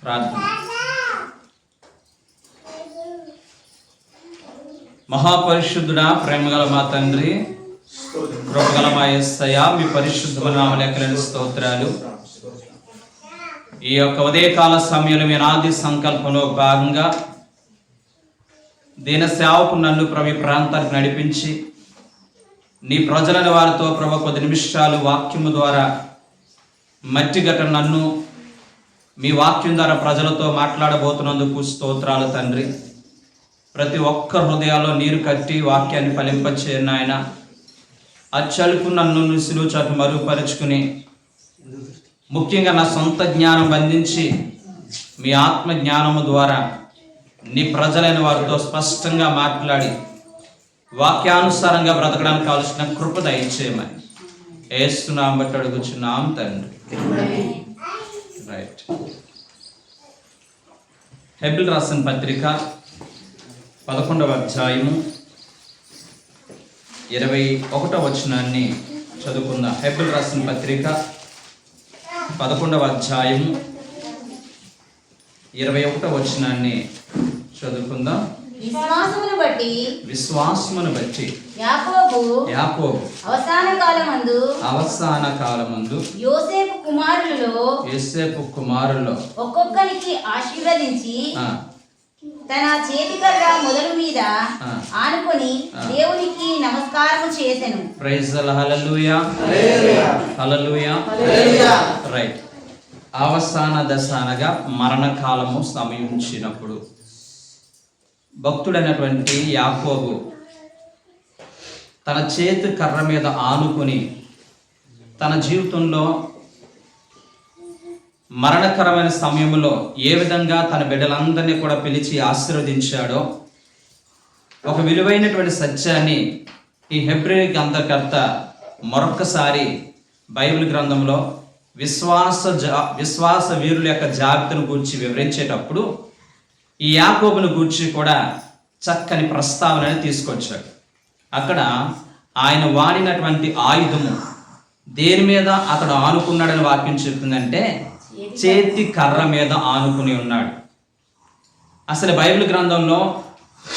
ప్రార్థన. మహాపరిశుద్ధుడా, ప్రేమగల మా తండ్రి, కృపగల మా యేసయ్య, మీ పరిశుద్ధ నామమునకు స్తోత్రాలు. ఈ యొక్క ఉదయకాల సమయంలో మీ నాది సంకల్పంలో భాగంగా దీన సేవకు నన్ను ప్రభు ప్రాంతానికి నడిపించి నీ ప్రజలని వారితో ప్రభు కొద్ది నిమిషాలు వాక్యము ద్వారా మట్టిగట్ట నన్ను మీ వాక్యం ద్వారా ప్రజలతో మాట్లాడబోతున్నందుకు స్తోత్రాలు తండ్రి. ప్రతి ఒక్క హృదయాల్లో నీరు కట్టి వాక్యాన్ని ఫలింపచేయను ఆయన. అచ్చలుకు నన్ను నిసులు చాటు మరుగుపరుచుకుని ముఖ్యంగా నా సొంత జ్ఞానం బంధించి మీ ఆత్మ జ్ఞానము ద్వారా నీ ప్రజలైన వారితో స్పష్టంగా మాట్లాడి వాక్యానుసారంగా బ్రతకడానికి కావలసిన కృప దయచేయమని యేసునామమున బట్టి అడుగుచున్నాం తండ్రి. రైట్. హెబ్రీయులకు రాసిన పత్రిక 11వ అధ్యాయము 21వ వచనాన్ని చదువుకుందాం. హెబ్రీయులకు రాసిన పత్రిక 11వ అధ్యాయము 21వ వచనాన్ని చదువుకుందాం. విశ్వాసమును బట్టి యాకోబు అవసాన కాలమందు యోసేపు కుమారులలో ఒక్కొక్కరికి ఆశీర్వదించి తన చేతికర్ర మొదలు మీద ఆనుకొని దేవునికి నమస్కారం చేసెను. Praise the Lord. Hallelujah hallelujah. Right. అవసాన దశ అనగా మరణకాలము సమయించినప్పుడు భక్తుడైనటువంటి యాకోబు తన చేతి కర్ర మీద ఆనుకొని తన జీవితంలో మరణకరమైన సమయంలో ఏ విధంగా తన బిడ్డలందరినీ కూడా పిలిచి ఆశీర్వదించాడో ఒక విలువైనటువంటి సత్యాన్ని ఈ హెబ్రీ గ్రంథకర్త మరొక్కసారి బైబిల్ గ్రంథంలో విశ్వాస వీరుల యొక్క జాబితాను గూర్చి వివరించేటప్పుడు ఈ యాకోబును గూర్చి కూడా చక్కని ప్రస్తావనని తీసుకొచ్చాడు. అక్కడ ఆయన వాడినటువంటి ఆయుధము దేని మీద అతడు ఆనుకున్నాడని వాక్యం చెప్తుందంటే చేతి కర్ర మీద ఆనుకుని ఉన్నాడు. అసలు బైబిల్ గ్రంథంలో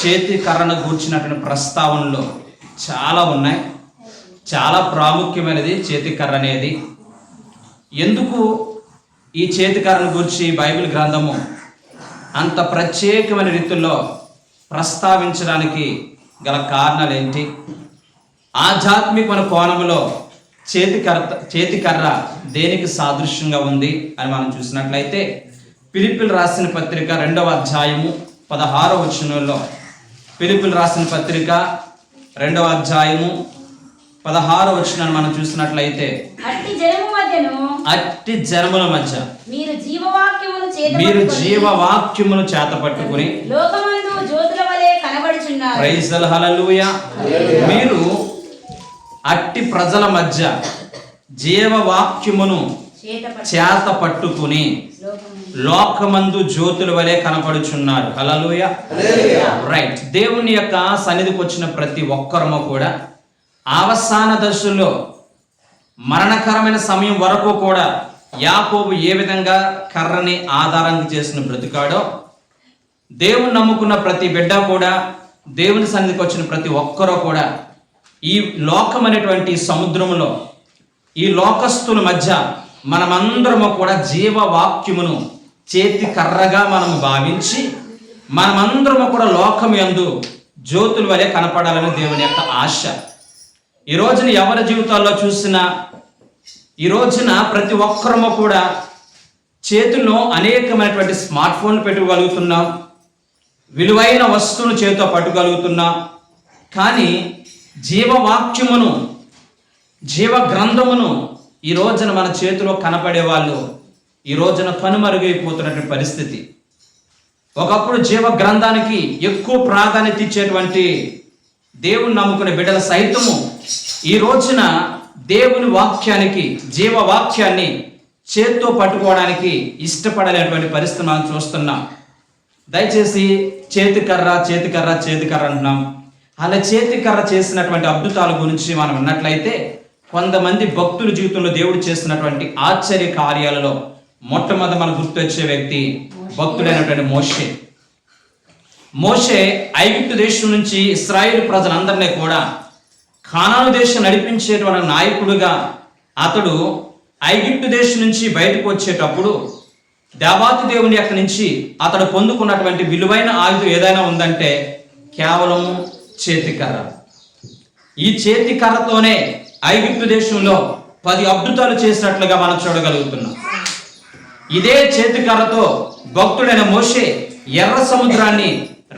చేతి కర్రను గూర్చినటువంటి ప్రస్తావనలు చాలా ఉన్నాయి. చాలా ప్రాముఖ్యమైనది చేతి కర్ర అనేది. ఎందుకు ఈ చేతి కర్రను గూర్చి బైబిల్ గ్రంథము అంత ప్రత్యేకమైన రీతిలో ప్రస్తావించడానికి గల కారణాలు ఏంటి? ఆధ్యాత్మికమైన కోణంలో చేతి కర్ర దేనికి సాదృశ్యంగా ఉంది అని మనం చూసినట్లయితే ఫిలిప్పీయులకు రాసిన పత్రిక 2వ అధ్యాయము 16వ వచనంలో, ఫిలిప్పీయులకు రాసిన పత్రిక 2వ అధ్యాయము 16వ వచనాన్ని మనం చూసినట్లయితే అట్టి జనముల మధ్య మీరు జీవవాక్యమును చేతపట్టుకుని లోకమందు జ్యోతుల వలె కనబడుచున్నారు. Praise the Lord. హల్లెలూయా. మీరు అట్టి ప్రజల మధ్య జీవవాక్యమును చేత పట్టుకుని లోకమందు జ్యోతుల వలె కనపడుచున్నారు. హల్లెలూయా. రైట్. దేవుని యొక్క సన్నిధికి వచ్చిన ప్రతి ఒక్కరము కూడా అవసాన దశలో మరణకరమైన సమయం వరకు కూడా యాకోబు ఏ విధంగా కర్రని ఆధారంగా చేసిన బ్రతికాడో దేవుని నమ్ముకున్న ప్రతి బిడ్డ కూడా, దేవుని సన్నిధికి వచ్చిన ప్రతి ఒక్కరూ కూడా ఈ లోకం అనేటువంటి సముద్రంలో ఈ లోకస్తుల మధ్య మనమందరము కూడా జీవవాక్యమును చేతి కర్రగా మనము భావించి మనమందరము కూడా లోకం యందు జ్యోతుల వలె కనపడాలని దేవుని యొక్క ఆశ. ఈ రోజున ఎవరి జీవితాల్లో చూసినా ఈ రోజున ప్రతి ఒక్కరము కూడా చేతుల్లో అనేకమైనటువంటి స్మార్ట్ ఫోన్లు పెట్టుకోగలుగుతున్నాం, విలువైన వస్తువులు చేతితో పట్టుకోగలుగుతున్నాం. కానీ జీవవాక్యమును, జీవ గ్రంథమును ఈ రోజున మన చేతిలో కనపడే వాళ్ళు ఈ రోజున కనుమరుగైపోతున్నటువంటి పరిస్థితి. ఒకప్పుడు జీవ గ్రంథానికి ఎక్కువ ప్రాధాన్యత ఇచ్చేటువంటి దేవుని నమ్ముకునే బిడ్డల సైతము ఈ రోజున దేవుని వాక్యానికి, జీవవాక్యాన్ని చేత్తో పట్టుకోవడానికి ఇష్టపడలేటువంటి పరిస్థితి మనం చూస్తున్నాం. దయచేసి చేతికర్ర అంటున్నాం. అలా చేతికర్ర చేసినటువంటి అద్భుతాల గురించి మనం విన్నట్లయితే కొంతమంది భక్తుల జీవితంలో దేవుడు చేసినటువంటి ఆశ్చర్య కార్యాలలో మొట్టమొదటి మనకు గుర్తొచ్చే వ్యక్తి భక్తుడైనటువంటి మోషే ఐగుప్తు దేశం నుంచి ఇశ్రాయేలు ప్రజలందరినీ కూడా కానాను దేశం నడిపించేటువంటి నాయకుడుగా అతడు ఐగుప్తు దేశం నుంచి బయటకు వచ్చేటప్పుడు దేవాతి దేవుని యొక్క నుంచి అతడు పొందుకున్నటువంటి విలువైన ఆయుధం ఏదైనా ఉందంటే కేవలం చేతికర్ర. ఈ చేతికర్రతోనే ఐగుప్తు దేశంలో 10 అద్భుతాలు చేసినట్లుగా మనం చూడగలుగుతున్నాం. ఇదే చేతికర్రతో భక్తుడైన మోషే ఎర్ర సముద్రాన్ని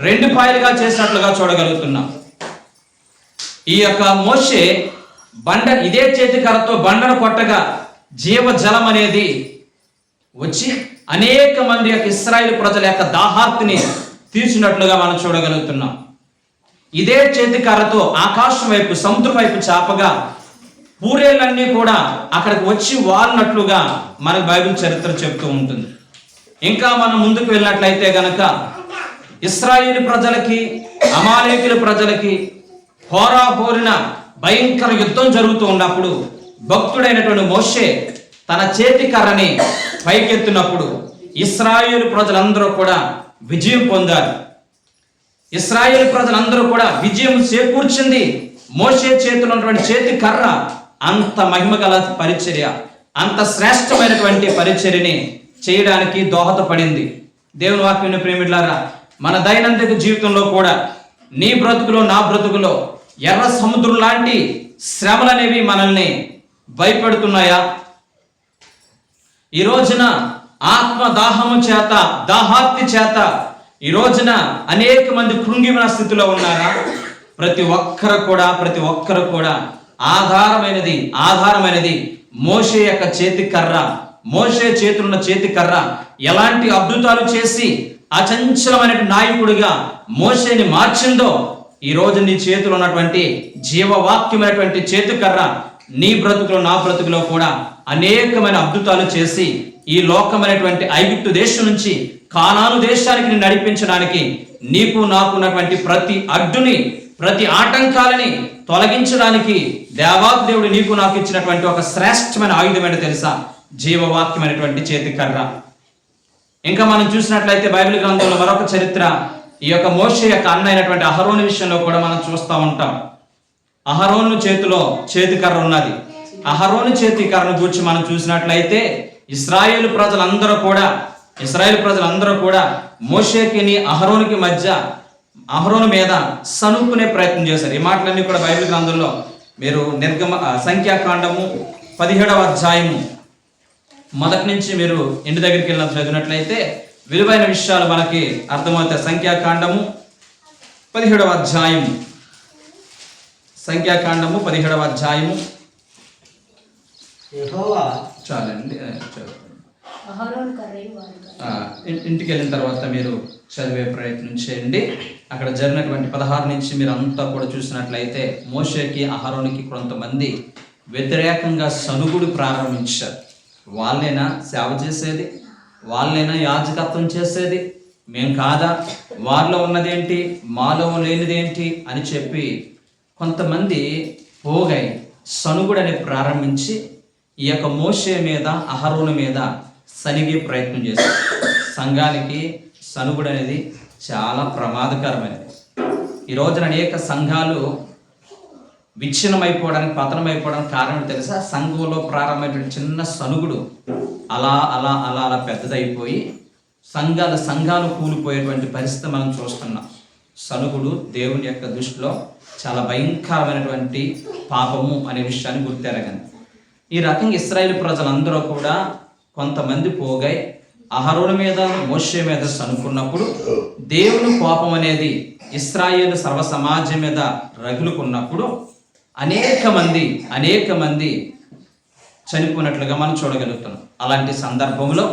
2 పాయలుగా చేసినట్లుగా చూడగలుగుతున్నాం. ఈ యొక్క మోషే ఇదే చేతికర్రతో బండను కొట్టగా జీవజలం అనేది వచ్చి అనేక మంది యొక్క ఇశ్రాయేలు ప్రజల యొక్క దాహార్తిని తీర్చినట్లుగా మనం చూడగలుగుతున్నాం. ఇదే చేతికర్రతో ఆకాశం వైపు సముద్రం వైపు చాపగా పూరేళ్ళన్నీ కూడా అక్కడికి వచ్చి వాలినట్లుగా మనకు బైబిల్ చరిత్ర చెప్తూ ఉంటుంది. ఇంకా మనం ముందుకు వెళ్ళినట్లయితే గనక ఇశ్రాయేలు ప్రజలకి అమాలేకుల ప్రజలకి హోరాహోరిన భయంకర యుద్ధం జరుగుతూ ఉన్నప్పుడు భక్తుడైనటువంటి మోషే తన చేతి కర్రని పైకెత్తినప్పుడు ఇశ్రాయేలు ప్రజలందరూ కూడా విజయం పొందారు. ఇశ్రాయేలు ప్రజలందరూ కూడా విజయం చేకూర్చింది మోషే చేతిలో ఉన్నటువంటి చేతి కర్ర. అంత మహిమగల పరిచర్య, అంత శ్రేష్టమైనటువంటి పరిచర్యని చేయడానికి దోహదపడింది. దేవుని వాక్యం ప్రేమిట్లారా, మన దైనందిక జీవితంలో కూడా నీ బ్రతుకులో నా బ్రతుకులో ఎర్ర సముద్రం లాంటి శ్రమలనేవి మనల్ని భయపెడుతున్నాయా? ఈ రోజున ఆత్మ దాహము చేత, దాహార్తి చేత ఈ రోజున అనేక మంది కృంగిన స్థితిలో ఉన్నారా? ప్రతి ఒక్కరు కూడా ఆధారమైనది మోషే యొక్క చేతి కర్ర. మోషే చేతులున్న చేతి కర్ర ఎలాంటి అద్భుతాలు చేసి అచంచలమైన నాయకుడిగా మోషేని మార్చిందో, ఈ రోజు నీ చేతిలో ఉన్నటువంటి జీవవాక్యమైనటువంటి చేతి కర్ర నీ బ్రతుకులో నా బ్రతుకులో కూడా అనేకమైన అద్భుతాలు చేసి ఈ లోకమైనటువంటి ఐగుప్తు దేశం నుంచి కానాను దేశానికి నడిపించడానికి నీకు నాకున్నటువంటి ప్రతి అడ్డుని, ప్రతి ఆటంకాలని తొలగించడానికి దేవాతి దేవుడు నీకు నాకు ఇచ్చినటువంటి ఒక శ్రేష్టమైన ఆయుధమైన తెలుసా? జీవవాక్యమైనటువంటి చేతి కర్ర. ఇంకా మనం చూసినట్లయితే బైబిల్ గ్రంథంలో మరొక చరిత్ర ఈ యొక్క మోషే యొక్క అన్న అయినటువంటి అహరోను విషయంలో కూడా మనం చూస్తూ ఉంటాం. అహరోను చేతిలో చేతి కర్ర ఉన్నది. అహరోను చేతి కర్రను గురించి మనం చూసినట్లయితే ఇశ్రాయేలు ప్రజలందరూ కూడా మోషేకిని అహరోనుకి మధ్య అహరోను మీద సనుక్కునే ప్రయత్నం చేశారు. ఈ మాటలన్నీ కూడా బైబిల్ గ్రంథంలో మీరు సంఖ్యాకాండము 17వ అధ్యాయము మొదటి నుంచి మీరు ఇంటి దగ్గరికి వెళ్ళిన చదివినట్లయితే విలువైన విషయాలు మనకి అర్థమవుతాయి. సంఖ్యాకాండము 17వ అధ్యాయము చాలండి. ఇంటికి వెళ్ళిన తర్వాత మీరు చదివే ప్రయత్నం చేయండి. అక్కడ జరిగినటువంటి 16 నుంచి మీరు అంతా కూడా చూసినట్లయితే మోషేకి అహరోనుకి కొంతమంది వ్యతిరేకంగా సనుగుడు ప్రారంభించారు. వాళ్ళైనా సేవ చేసేది, వాళ్ళైనా యాజకత్వం చేసేది, మేం కాదా, వారిలో ఉన్నదేంటి మాలో లేనిదేంటి అని చెప్పి కొంతమంది పోగై సనుగుడని ప్రారంభించి ఈ యొక్క మోషే మీద అహరోను మీద సనిగే ప్రయత్నం చేశారు. సంఘానికి సనుగుడు అనేది చాలా ప్రమాదకరమైనది. ఈ రోజున అనేక సంఘాలు విచ్ఛిన్నమైపోవడానికి, పతనమైపోవడానికి కారణం తెలుసా? సంఘంలో ప్రారంభమైనటువంటి చిన్న సనుగుడు అలా పెద్దదైపోయి సంఘాలు కూలిపోయేటువంటి పరిస్థితి మనం చూస్తున్నాం. సనుగుడు దేవుని యొక్క దృష్టిలో చాలా భయంకరమైనటువంటి పాపము అనే విషయాన్ని గుర్తెరగండి. ఈ రకంగా ఇశ్రాయేలు ప్రజలందరూ కూడా కొంతమంది పోగై అహరోను మీద మోషే మీద సనుకున్నప్పుడు దేవుని కోపం అనేది ఇశ్రాయేలు సర్వ సమాజం మీద రగులుకున్నప్పుడు అనేక మంది చనిపోయినట్లుగా మనం చూడగలుగుతున్నాం. అలాంటి సందర్భంలో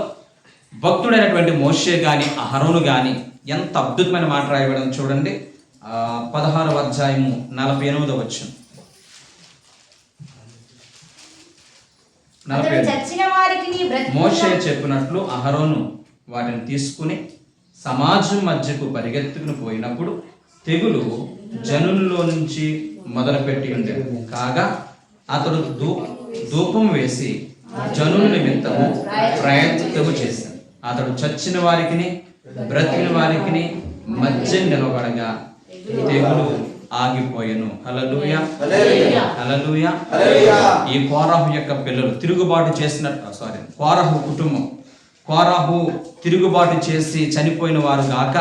భక్తుడైనటువంటి మోషే కానీ అహరోను కానీ ఎంత అద్భుతమైన మాట రాయబడింది చూడండి. 16వ అధ్యాయము 48వ వచనం. మోషే చెప్పినట్లు అహరోను వాటిని తీసుకుని సమాజం మధ్యకు పరిగెత్తుకుని పోయినప్పుడు తెగులు జనుల్లో నుంచి మొదలుపెట్టి ఉండేది. కాగా అతడు ధూపం వేసి జనుల నిమిత్తము ప్రయత్నము చేశాడు. అతడు చచ్చిన వారికి బ్రతికిన వారికి మధ్య నిలబడగా తెగులు ఆగిపోయెను. హల్లెలూయా, హల్లెలూయా. ఈ కోరహు యొక్క పిల్లలు తిరుగుబాటు కోరహు కుటుంబం, కోరహు తిరుగుబాటు చేసి చనిపోయిన వారు గాక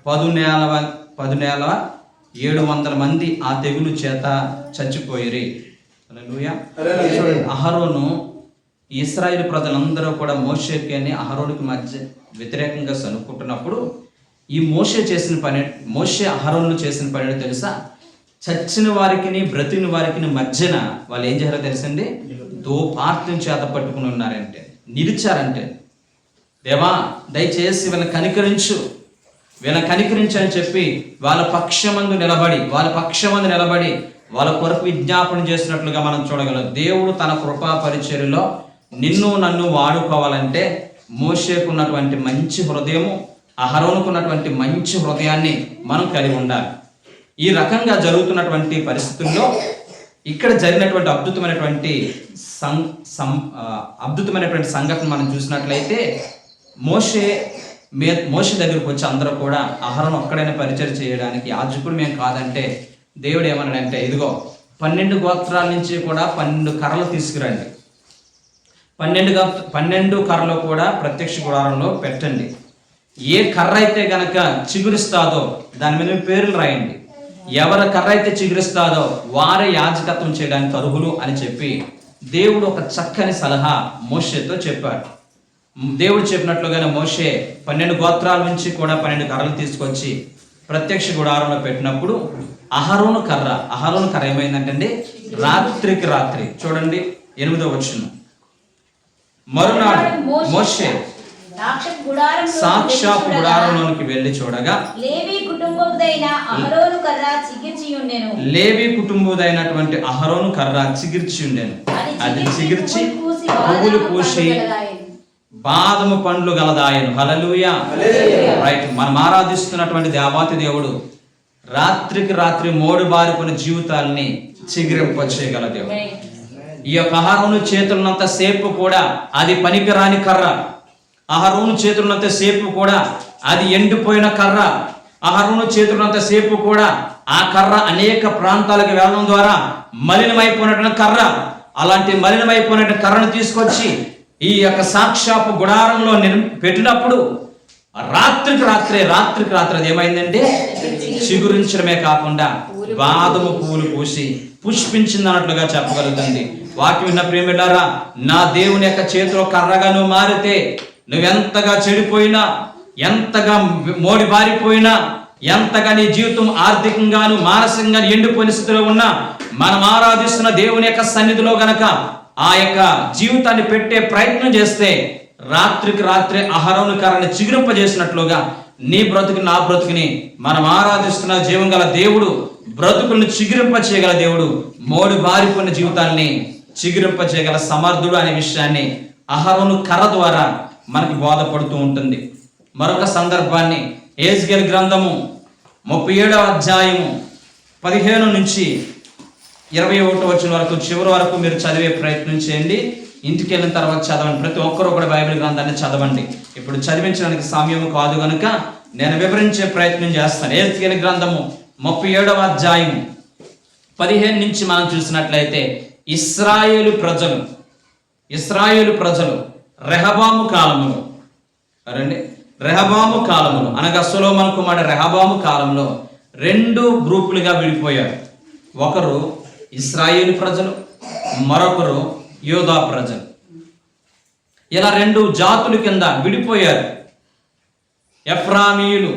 10,700 మంది ఆ తెగులు చేత చచ్చిపోయిరి. హల్లెలూయా. అహరోను, ఇశ్రాయేలు ప్రజలందరూ కూడా మోషేకి అని అహరోనుకి మధ్య వ్యతిరేకంగా సనుక్కుంటున్నప్పుడు ఈ మోషే అహరోను చేసిన పని తెలుసా? చచ్చిన వారికి బ్రతికిన వారికి మధ్యన వాళ్ళు ఏం చేయాలో తెలుసండి? దోపార్తిని చేత పట్టుకుని ఉన్నారంటే, నిలిచారంటే, దేవా దయచేసి వీళ్ళని కనికరించు అని చెప్పి వాళ్ళ పక్షమందు నిలబడి వాళ్ళ కొరకు విజ్ఞాపన చేసినట్లుగా మనం చూడగలం. దేవుడు తన కృపా పరిచర్యలో నిన్ను నన్ను వాడుకోవాలంటే మోషేకున్నటువంటి మంచి హృదయము, అహరోనుకున్నటువంటి మంచి హృదయాన్ని మనం కలిగి ఉండాలి. ఈ రకంగా జరుగుతున్నటువంటి పరిస్థితుల్లో ఇక్కడ జరిగినటువంటి అద్భుతమైనటువంటి సంఘటన మనం చూసినట్లయితే మోషే దగ్గరకు వచ్చి అందరూ కూడా అహరోను ఒక్కడైనా పరిచయం చేయడానికి యాజకుడు మేము కాదంటే దేవుడు ఏమన్నాడంటే, ఇదిగో 12 గోత్రాల నుంచి కూడా 12 కర్రలు తీసుకురండి, 12 కర్రలు కూడా ప్రత్యక్ష గుడారంలో పెట్టండి. ఏ కర్ర అయితే గనక చిగురిస్తాదో దాని మీద పేర్లు రాయండి. ఎవరి కర్ర అయితే చిగురిస్తాదో వారే యాజకత్వం చేయడానికి అర్హులు అని చెప్పి దేవుడు ఒక చక్కని సలహా మోషేతో చెప్పాడు. దేవుడు చెప్పినట్లుగానే మోషే 12 గోత్రాల నుంచి కూడా 12 కర్రలు తీసుకొచ్చి ప్రత్యక్ష గుడారంలో పెట్టినప్పుడు అహరోను కర్ర ఏమైందంటే రాత్రికి రాత్రి, చూడండి 8వ వచనం, మరునాడు మోషే సాక్షాత్ గుడారంలోనికి వెళ్ళి చూడగా లేవి కుటుంబుదైనటువంటి అహరోను కర్ర చిగిర్చి ఉండెను. అది చిగిర్చి పువ్వులు పూసి బాదము పండ్లు గలదాయను. హల్లెలూయా, రైట్. మనం ఆరాధిస్తున్నటువంటి దేవాతి దేవుడు రాత్రికి రాత్రి మోడుబారిపోయిన జీవితాలని చిగురింపచేయగల దేవుడు. ఈ యొక్క అహరోను చేతులున్నంత సేపు కూడా అది పనికిరాని కర్ర, అహరోను చేతులున్నంత సేపు కూడా అది ఎండిపోయిన కర్ర, అహరోను చేతులున్నంత సేపు కూడా ఆ కర్ర అనేక ప్రాంతాలకు వెళ్ళడం ద్వారా మలినమైపోయినటువంటి కర్ర. అలాంటి మలినమైపోయిన కర్రను తీసుకొచ్చి ఈ యొక్క సాక్షాపు గుడారంలో పెట్టినప్పుడు రాత్రికి రాత్రి అది ఏమైందంటే చిగురించడమే కాకుండా బాదము పువ్వులు పూసి పుష్పించింది అన్నట్లుగా చెప్పగలుగుతుంది. వాక్యం విన్న ప్రియమిలారా, నా దేవుని యొక్క చేతిలో కర్రగా నువ్వు మారితే నువ్వెంతగా చెడిపోయినా, ఎంతగా మోడి బారిపోయినా, ఎంతగా నీ జీవితం ఆర్థికంగాను మానసికంగా ఎండిపోయిన స్థితిలో ఉన్నా, మనం ఆరాధిస్తున్న దేవుని యొక్క సన్నిధిలో గనక ఆ యొక్క జీవితాన్ని పెట్టే ప్రయత్నం చేస్తే రాత్రికి రాత్రి అహరోను కర్రని చిగురింపజేసినట్లుగా నీ బ్రతుకు నా బ్రతుకుని మనం ఆరాధిస్తున్న జీవం గల దేవుడు బ్రతుకులను చిగురింప చేయగల దేవుడు, మోడి బారిపోయిన జీవితాన్ని చిగురింప చేయగల సమర్థుడు అనే విషయాన్ని అహరోను కర్ర ద్వారా మనకి బోధపడుతూ ఉంటుంది. మరొక సందర్భాన్ని యెహెజ్కేలు గ్రంథము 37వ అధ్యాయము 15 నుంచి 21 వచనం వరకు చివరి వరకు మీరు చదివే ప్రయత్నం చేయండి. ఇంటికి వెళ్ళిన తర్వాత చదవండి. ప్రతి ఒక్కరూ కూడా బైబిల్ గ్రంథాన్ని చదవండి. ఇప్పుడు చదివించడానికి సమయం కాదు కనుక నేను వివరించే ప్రయత్నం చేస్తాను. యెహెజ్కేలు గ్రంథము 37వ అధ్యాయము 15 నుంచి మనం చూసినట్లయితే ఇశ్రాయేలు ప్రజలు రెహబాము కాలములో అనగా సొలొమోను కుమారుడు రెహబాము కాలంలో 2 గ్రూపులుగా విడిపోయారు. ఒకరు ఇశ్రాయేలు ప్రజలు, మరొకరు యోధా ప్రజలు. ఇలా 2 జాతుల కింద విడిపోయారు. ఎఫ్రామీయులు,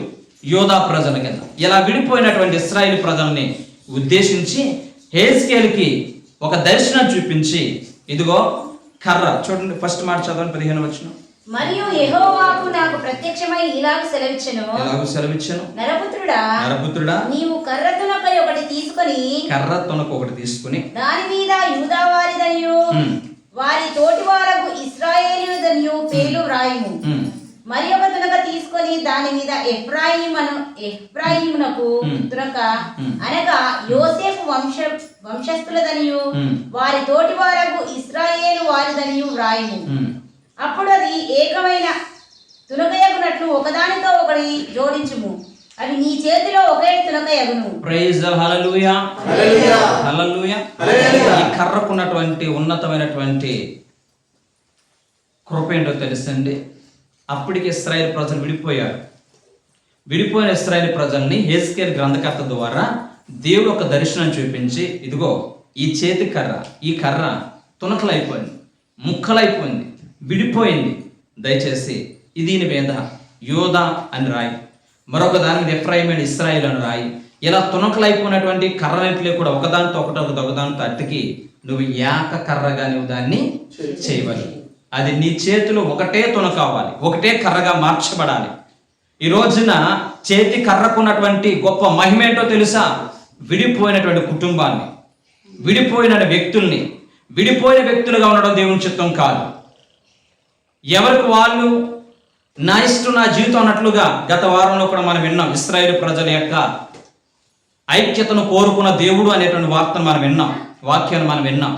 యోధా ప్రజల కింద. ఇలా విడిపోయినటువంటి ఇశ్రాయేలు ప్రజల్ని ఉద్దేశించి యెహెజ్కేలుకి ఒక దర్శనం చూపించి, ఇదిగో కర్ర, చూడండి ఫస్ట్ మాట చదవండి 15వ వచనం. మరియు యెహోవాకు నాకు ప్రత్యక్షమై ఇలాగ సెలవిచ్చెను, నరపుత్రుడా నీవు కర్ర తునక ఒకటి తీసుకొని దాని మీద యూదా వారిదనియు వారి తోటి వారకు ఇశ్రాయేలీయుదనియు పేర్లు వ్రాయుము. మరి ఒక తునక తీసుకొని దాని మీద ఎఫ్రాయిమునకు తునక అనగా యోసేపు వంశస్థులదనియు వారి తోటి వారకు ఇశ్రాయేలు వారిదనియు వ్రాయుము. అప్పుడు అది ఏకమైన తునకయగునట్లు ఒకదానితో ఒకటి అవి జోడించుము, అవి నీ చేతిలో ఒకే తునక యగును. ప్రైజ్ హల్లెలూయా, హల్లెలూయా. ఈ కర్రకున్నటువంటి ఉన్నతమైనటువంటి కృప ఏంటో తెలుసండి. అప్పటికి ఇశ్రాయేలు ప్రజలు విడిపోయారు. విడిపోయిన ఇశ్రాయేలు ప్రజల్ని హెజ్కేలు గ్రంథకర్త ద్వారా దేవుడు ఒక దర్శనం చూపించి, ఇదిగో ఈ చేతి కర్ర, ఈ కర్ర తునకలైపోయింది, ముక్కలైపోయింది, విడిపోయింది. దయచేసి దీని మీద యోధా అని రాయి, మరొక దాని మీద ఎఫ్రాయిం అండ్ ఇశ్రాయేల్ అని రాయి. ఇలా తునకలైపోయినటువంటి కర్రలన్నింటిలో కూడా ఒకదానితో ఒకదానితో అతికి నువ్వు ఏక కర్రగా నువ్వు దాన్ని చేయవాలి. అది నీ చేతిలో ఒకటే తునక అవ్వాలి, ఒకటే కర్రగా మార్చబడాలి. ఈ రోజున చేతి కర్రకున్నటువంటి గొప్ప మహిమ ఏంటో తెలుసా? విడిపోయినటువంటి కుటుంబాన్ని, విడిపోయిన వ్యక్తుల్ని, విడిపోయిన వ్యక్తులుగా ఉండడం దేవుని చిత్తం కాదు. ఎవరికి వాళ్ళు నా ఇష్టం నా జీవితం అన్నట్లుగా గత వారంలో కూడా మనం విన్నాం. ఇశ్రాయేలు ప్రజల యొక్క ఐక్యతను కోరుకున్న దేవుడు అనేటువంటి వాక్యాన్ని మనం విన్నాం.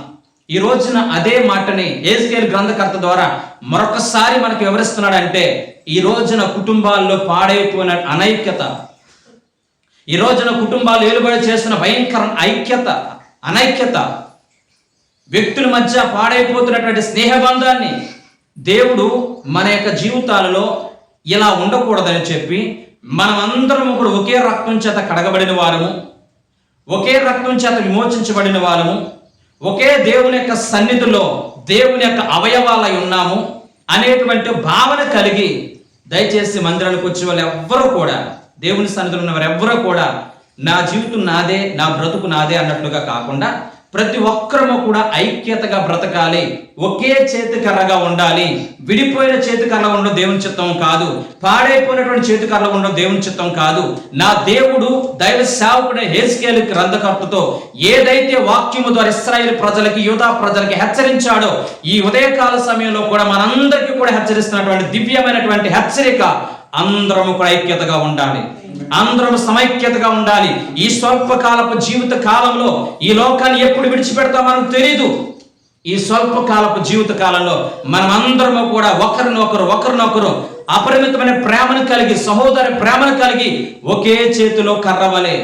ఈ రోజున అదే మాటని హెజ్కేలు గ్రంథకర్త ద్వారా మరొకసారి మనకు వివరిస్తున్నాడంటే, ఈ రోజున కుటుంబాల్లో పాడైపోయిన అనైక్యత, ఈ రోజున కుటుంబాలు ఏలుబడి చేస్తున్న భయంకర అనైక్యత, వ్యక్తుల మధ్య పాడైపోతున్నటువంటి స్నేహబంధాన్ని దేవుడు మన యొక్క జీవితాలలో ఇలా ఉండకూడదని చెప్పి మనమందరము కూడా ఒకే రక్తం చేత కడగబడిన వారము, ఒకే రక్తం చేత విమోచించబడిన వారము, ఒకే దేవుని యొక్క సన్నిధిలో దేవుని యొక్క అవయవాలై ఉన్నాము అనేటువంటి భావన కలిగి దయచేసి మందిరానికి వచ్చే వాళ్ళు ఎవ్వరూ కూడా, దేవుని సన్నిధిలో ఉన్నవారు ఎవ్వరూ కూడా నా జీవితం నాదే, నా బ్రతుకు నాదే అన్నట్లుగా కాకుండా ప్రతి ఒక్కరము కూడా ఐక్యతగా బ్రతకాలి, ఒకే చేతికర్రగా ఉండాలి. విడిపోయిన చేతికర్ర ఉండడం దేవుని చిత్తం కాదు, పాడైపోయినటువంటి చేతికర్ర ఉండడం దేవుని చిత్తం కాదు. నా దేవుడు దైవ సేవకుడే హెజ్కేలు గ్రంథకర్తతో ఏదైతే వాక్యము ద్వారా ఇశ్రాయేలు ప్రజలకి, యూదా ప్రజలకి హెచ్చరించాడో, ఈ ఉదయకాల సమయంలో కూడా మనందరికీ కూడా హెచ్చరిస్తున్నటువంటి దివ్యమైనటువంటి హెచ్చరిక, అందరము కూడా ఐక్యతగా ఉండాలి, అందరం సమైక్యతగా ఉండాలి. ఈ స్వల్పకాలపు జీవిత కాలంలో ఈ లోకాన్ని ఎప్పుడు విడిచిపెడతామో మనకు తెలియదు. ఈ స్వల్పకాలపు జీవిత కాలంలో మనం అందరము కూడా ఒకరినొకరు అపరిమితమైన ప్రేమను కలిగి, సహోదర ప్రేమను కలిగి, ఒకే చేతిలో కర్ర వలె,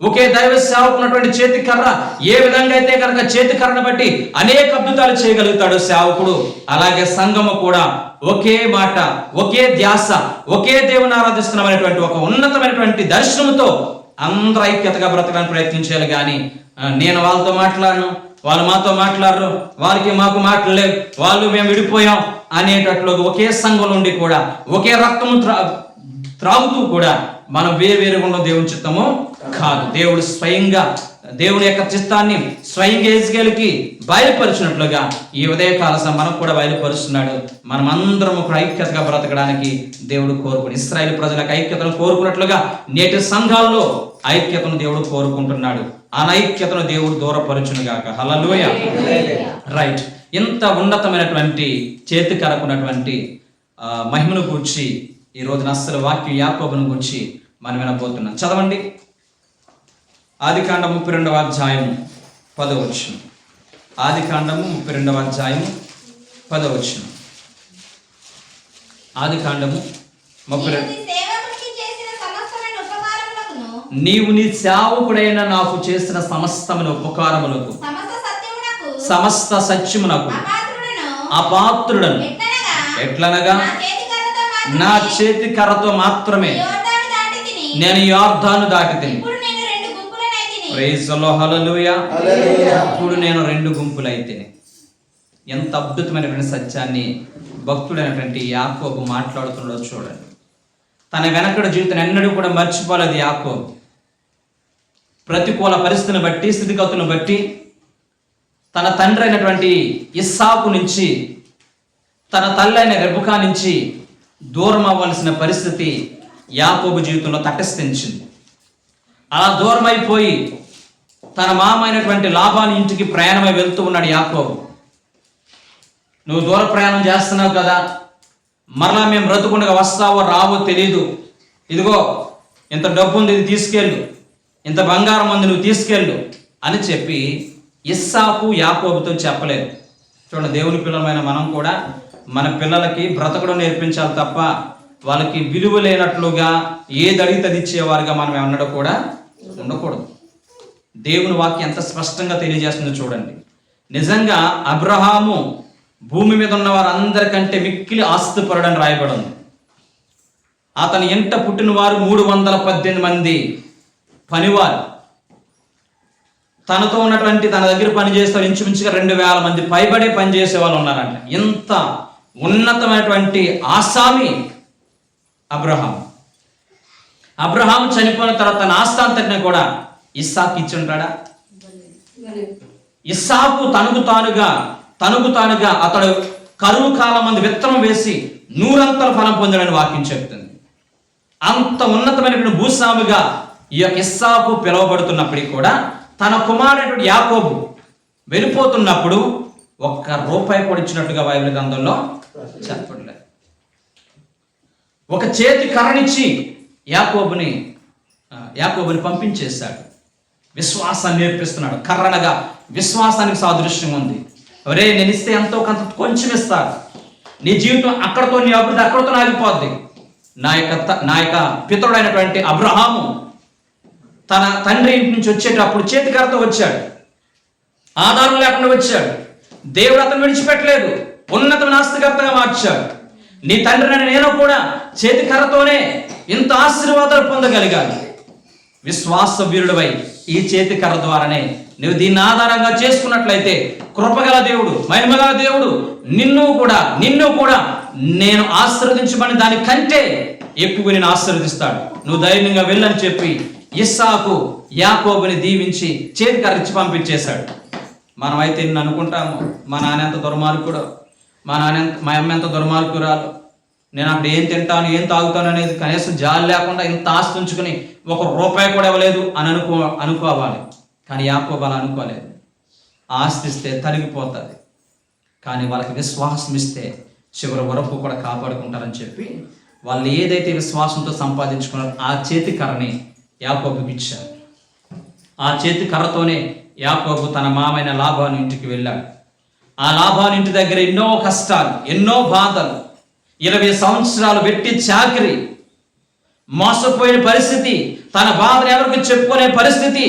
ఒకే దైవ సేవకున్నటువంటి చేతి కర్ర ఏ విధంగా అయితే కనుక చేతి కర్రను బట్టి అనేక అద్భుతాలు చేయగలుగుతాడు సేవకుడు, అలాగే సంఘము కూడా ఒకే మాట, ఒకే ధ్యాస, ఒకే దేవుని ఆరాధిస్తున్నామనేటువంటి ఒక ఉన్నతమైనటువంటి దర్శనంతో అందరూ ఐక్యతగా బ్రతకడానికి ప్రయత్నించాలి. కానీ నేను వాళ్ళతో మాట్లాడను, వాళ్ళు మాతో మాట్లాడరు, వాళ్ళకి మాకు మాట్లాడలేవు, వాళ్ళు మేము విడిపోయాం అనేటట్లు ఒకే సంఘం నుండి కూడా ఒకే రక్తము త్రాగుతూ కూడా మనం వేరువేరుగా ఉన్న దేవుని చిత్తము కాదు. దేవుడు స్వయంగా దేవుని యొక్క చిత్తాన్ని స్వయంగా హెజ్కేలుకి బయలుపరిచినట్లుగా ఈ ఉదయకాల మనకు కూడా బయలుపరుస్తున్నాడు. మనం అందరం ఒక ఐక్యతగా బ్రతకడానికి దేవుడు కోరుకుని, ఇశ్రాయేలు ప్రజలకు ఐక్యతను కోరుకున్నట్లుగా నేటి సంఘాల్లో ఐక్యతను దేవుడు కోరుకుంటున్నాడు. అనైక్యతను దేవుడు దూరపరచునుగాక. హల్లెలూయా. రైట్. ఇంత ఉన్నతమైనటువంటి చేతి కరకున్నటువంటి మహిమను గూర్చి ఈ రోజున అస్సలు వాక్యం యాకోబును గురించి మనం వినబోతున్నాం. చదవండి. ఆదికాండం 32వ అధ్యాయం 10వ వచనం. ఆదికాండము 32వ అధ్యాయం 10వ వచనం. ఆదికాండము 32. నీవు నీ సేవకుడైన నాకు చేసిన సమస్తమైన ఉపకారములకు, సమస్త సత్యమునకు అపాత్రుడను, ఎట్లనగా నా చేతి కర్రతో మాత్రమే నేను యోర్దాను దాటి తిని. Praise the Lord. హల్లెలూయా. అప్పుడు నేను 2 గుంపులైతిని. ఎంత అద్భుతమైనటువంటి సత్యాన్ని భక్తుడైనటువంటి యాకోబు మాట్లాడుతున్నాడో చూడండి. తన వెనకడ జీవితం ఎన్నడూ కూడా మర్చిపోలేదు యాకోబు. ప్రతికూల పరిస్థితిని బట్టి, స్థితిగతులను బట్టి తన తండ్రి అయినటువంటి ఇస్సాకు నుంచి, తన తల్లి అయిన రెబెకా నుంచి దూరం అవ్వాల్సిన పరిస్థితి యాకోబు జీవితంలో తటస్థించింది. అలా దూరం అయిపోయి తన మామ అయినటువంటి లాబాను ఇంటికి ప్రయాణమై వెళ్తూ ఉన్నాడు యాకోబు. నువ్వు దూర ప్రయాణం చేస్తున్నావు కదా, మరలా మేము బ్రతుకుండగా వస్తావో రావో తెలీదు, ఇదిగో ఇంత డబ్బు ఉంది, ఇది తీసుకెళ్ళు, ఇంత బంగారం ఉంది, నువ్వు తీసుకెళ్ళు అని చెప్పి ఇస్సాకు యాకోబుతో చెప్పలేదు. చూడండి, దేవుని పిల్లలమైన మనం కూడా మన పిల్లలకి బ్రతకడం నేర్పించాలి తప్ప వాళ్ళకి విలువ లేనట్లుగా ఏది అడిగితే అది ఇచ్చేవారుగా మనం ఏమన్నాడో కూడా ఉండకూడదు. దేవుని వాక్యం ఎంత స్పష్టంగా తెలియజేస్తుందో చూడండి. నిజంగా అబ్రహాము భూమి మీద ఉన్న వారందరికంటే మిక్కిలి ఆస్తిపరుడని రాయబడి ఉంది. అతని ఎంట పుట్టిన వారు 318 మంది పనివారు. తనతో ఉన్నటువంటి తన దగ్గర పనిచేస్తారు ఇంచుమించుగా 2000 మంది పైబడే పనిచేసే వాళ్ళు ఉన్నారంట. ఇంత ఉన్నతమైనటువంటి ఆసామి అబ్రహాం చనిపోయిన తర్వాత తన ఆస్తాంతటిని కూడా ఇస్సాకు ఇచ్చి ఉంటాడా? ఇస్సాకు తనకు తానుగా అతడు కరువు కాలం మంది విత్తనం వేసి 100 ఫలం పొందాడని వాక్యం చెప్తుంది. అంత ఉన్నతమైనటువంటి భూస్వామిగా ఈ యొక్క ఇస్సాకు పిలువబడుతున్నప్పటికీ కూడా తన కుమారుడు యాకోబు వెళ్ళిపోతున్నప్పుడు ₹1 కూడా ఇచ్చినట్టుగా బైబిల్ గ్రంథంలో చెప్పట్లేదు. ఒక చేతి కర్రనిచ్చి యాకోబుని పంపించేశాడు. విశ్వాసాన్ని నేర్పిస్తున్నాడు. కర్రనగా విశ్వాసానికి సాదృశ్యం ఉంది. ఒరే, నేను ఇస్తే ఎంతో కొంచెం ఇస్తాను, నీ జీవితం అక్కడతో, నీ అభివృద్ధి అక్కడతో ఆగిపోద్ది. నా యొక్క పితరుడైనటువంటి అబ్రహాము తన తండ్రి ఇంటి నుంచి వచ్చేటప్పుడు చేతికర్రతో వచ్చాడు, ఆధారం లేకుండా వచ్చాడు. దేవుడు అతను విడిచిపెట్టలేదు, ఉన్నతమైన ఆస్తికర్తగా మార్చాడు. నీ తండ్రిని నేను కూడా చేతికర్రతోనే ఇంత ఆశీర్వాదాలు పొందగలిగాను. విశ్వాస వీరుడివై ఈ చేతికర్ర ద్వారానే నువ్వు దీన్ని ఆధారంగా చేసుకున్నట్లయితే కృపగల దేవుడు, మహిమగల దేవుడు నిన్ను కూడా నేను ఆశీర్వదించబడిన దానికంటే ఎక్కువ నేను ఆశీర్వదిస్తాడు. నువ్వు ధైర్యంగా వెళ్ళని చెప్పి ఇస్సాకు యాకోబుని దీవించి చేతికర్ర ఇచ్చి పంపించేశాడు. మనమైతే నిన్ను అనుకుంటాము, మా నాన్న ఎంత దుర్మార్గుడు, మా అమ్మ ఎంత దుర్మార్గురాలు, నేను అక్కడ ఏం తింటాను ఏం తాగుతాను అనేది కనీసం జాలి లేకుండా ఇంత ఆస్తి ఉంచుకుని ₹1 కూడా ఇవ్వలేదు అని అనుకోవాలి. కానీ యాకోబు అలా అనుకోలేదు. ఆస్తి ఇస్తే తరిగిపోతుంది, కానీ వాళ్ళకి విశ్వాసం ఇస్తే చివరి వరకు కూడా కాపాడుకుంటారని చెప్పి వాళ్ళు ఏదైతే విశ్వాసంతో సంపాదించుకున్నారో ఆ చేతి కర్రని యాకోబుకి ఇచ్చారు. ఆ చేతి కర్రతోనే యాకోబు తన మామైన లాబాను ఇంటికి వెళ్ళాడు. ఆ లాబాను ఇంటి దగ్గర ఎన్నో కష్టాలు, ఎన్నో బాధలు, 20 సంవత్సరాలు వెట్టి చాకిరి, మోసపోయిన పరిస్థితి, తన బాధను ఎవరికి చెప్పుకునే పరిస్థితి,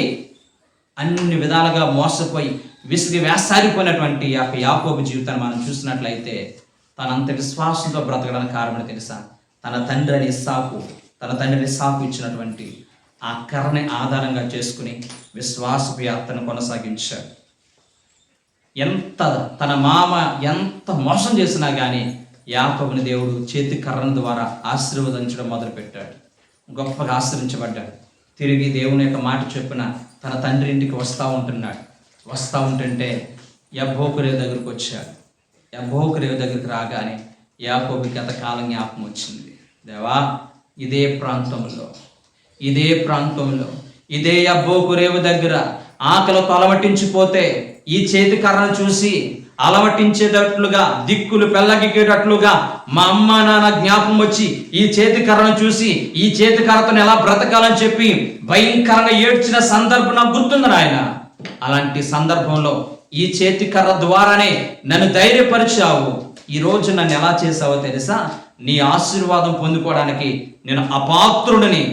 అన్ని విధాలుగా మోసపోయి విసిగి వేసారిపోయినటువంటి యాకోబు జీవితాన్ని మనం చూసినట్లయితే తనంత విశ్వాసంతో బ్రతకడానికి కారణం తెలుసా? తన తండ్రి ఇస్సాకు ఇచ్చినటువంటి ఆ కర్రని ఆధారంగా చేసుకుని విశ్వాసపు యాత్రను కొనసాగించాడు. తన మామ ఎంత మోసం చేసినా కానీ యాకోబుని దేవుడు చేతి కర్రల ద్వారా ఆశీర్వదించడం మొదలుపెట్టాడు. గొప్పగా ఆశ్రయించబడ్డాడు. తిరిగి దేవుని యొక్క మాట చొప్పున తన తండ్రి ఇంటికి వస్తూ ఉంటుంటే యబ్బోకు రేవు దగ్గరికి వచ్చాడు. యబ్బోకు రేవు దగ్గరికి రాగానే యాకోబుకి గతకాలం జ్ఞాపకం వచ్చింది. దేవా, ఇదే ప్రాంతంలో ఇదే యబ్బోకు రేవు దగ్గర ఆకలితో అలమటించిపోతే ఈ చేతి కర్రను చూసి అలమటించేటట్లుగా, దిక్కులు పెళ్ళగికేటట్లుగా మా అమ్మ నాన్న జ్ఞాపకం వచ్చి ఈ చేతి కర్రను చూసి ఈ చేతి కర్రతో ఎలా బ్రతకాలని చెప్పి భయంకరంగా ఏడ్చిన సందర్భం నాకు గుర్తుంది నాయన. అలాంటి సందర్భంలో ఈ చేతి కర్ర ద్వారానే నన్ను ధైర్యపరిచావు. ఈ రోజు నన్ను ఎలా చేసావో తెలుసా? నీ ఆశీర్వాదం పొందుకోవడానికి నేను అపాత్రుడిని,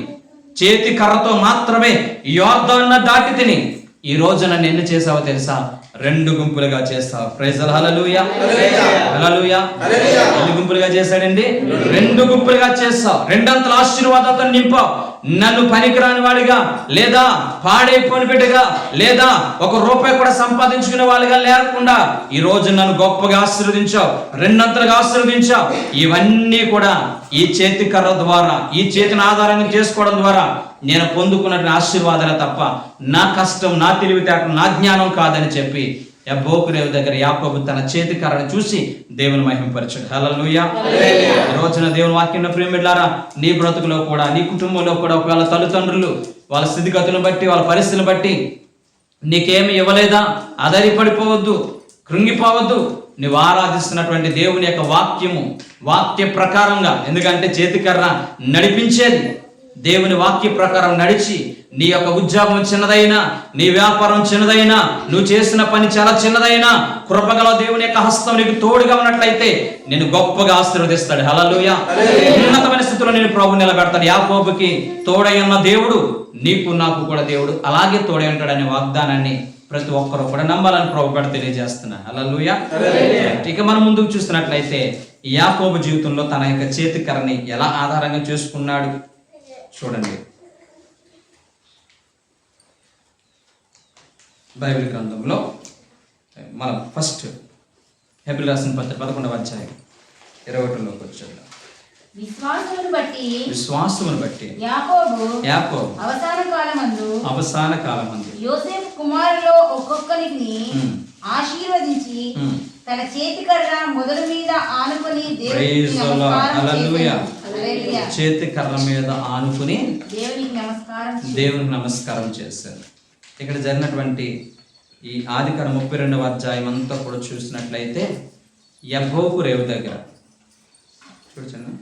చేతి కర్రతో మాత్రమే యోర్దాను దాటి తిని ఈ రోజు నన్ను ఎన్ని చేసావో తెలుసా? 2 గుంపులుగా చేస్తావు. ప్రైజ్ హల్లెలూయా, హల్లెలూయా. ఎన్ని గుంపులుగా చేశాడండి? 2 గుంపులుగా చేస్తావు. 2 ఆశీర్వాదాలతో నింపావు. నన్ను పనికిరాని వాడిగా, లేదా పాడైపోయిన బిడ్డగా, లేదా ₹1 కూడా సంపాదించుకునే వాళ్ళగా లేకుండా ఈ రోజు నన్ను గొప్పగా ఆశీర్వదించావు, 2 ఆశీర్వదించావు. ఇవన్నీ కూడా ఈ చేతి కర్ర ద్వారా, ఈ చేతిని ఆధారంగా చేసుకోవడం ద్వారా నేను పొందుకున్న ఆశీర్వాదాలే తప్ప నా కష్టం, నా తెలివితేటలు, నా జ్ఞానం కాదని చెప్పి యబ్బోకు రేవు దగ్గర యాకోబు తన చేతి కర్రను చూసి దేవుని మహిమపరచాడు. హల్లెలూయా. ఈ రోజున దేవుని వాక్యం ప్రియమిట్లారా, నీ బ్రతుకులో కూడా, నీ కుటుంబంలో కూడా ఒకవేళ తల్లిదండ్రులు వాళ్ళ స్థితిగతులను బట్టి, వాళ్ళ పరిస్థితులను బట్టి నీకేమి ఇవ్వలేదా? ఆధారపడిపోవద్దు, కృంగిపోవద్దు. నువ్వు ఆరాధిస్తున్నటువంటి దేవుని యొక్క వాక్య ప్రకారంగా, ఎందుకంటే చేతికర్ర నడిపించేది, దేవుని వాక్య ప్రకారం నడిచి నీ యొక్క ఉద్యోగం చిన్నదైనా, నీ వ్యాపారం చిన్నదైనా, నువ్వు చేసిన పని చాలా చిన్నదైనా, కృపగల దేవుని యొక్క హస్తం నీకు తోడుగా ఉన్నట్లయితే నేను గొప్పగా ఆశీర్వదిస్తాడు. హల్లెలూయా. ఉన్నతమైన స్థితిలో నేను ప్రభు నిలబెడతాడు. యాకోబుకి తోడై ఉన్న దేవుడు నీకు నాకు కూడా దేవుడు అలాగే తోడై ఉంటాడనే వాగ్దానాన్ని ప్రతి ఒక్కరూ కూడా నమ్మాలని ప్రభు కూడా తెలియజేస్తున్నా. హల్లెలూయా. ఇక మనం ముందుకు చూస్తున్నట్లయితే యాకోబు జీవితంలో తన యొక్క చేతికర్రని ఎలా ఆధారంగా చేసుకున్నాడు చూడండి. బైబిల్ గ్రంథంలో మనం ఫస్ట్ హెబ్రీ రాసిన పత్రిక 11వ అధ్యాయం 21లోకి వచ్చాడు. విశ్వాసమును బట్టి యాకోబు అవసాన కాలమందు యోసేపు కుమారులో ఒక్కొక్కరికి ఆశీర్వదించి తన చేతికర్ర మొదలు మీద ఆనుకొని చేతికర్ర మీద ఆనుకుని దేవునికి నమస్కారం చేశారు. ఇక్కడ జరిగినటువంటి ఈ ఆదికాండం 32వ అధ్యాయం అంతా కూడా చూసినట్లయితే యబ్బోకు రేవు దగ్గర చూడండి.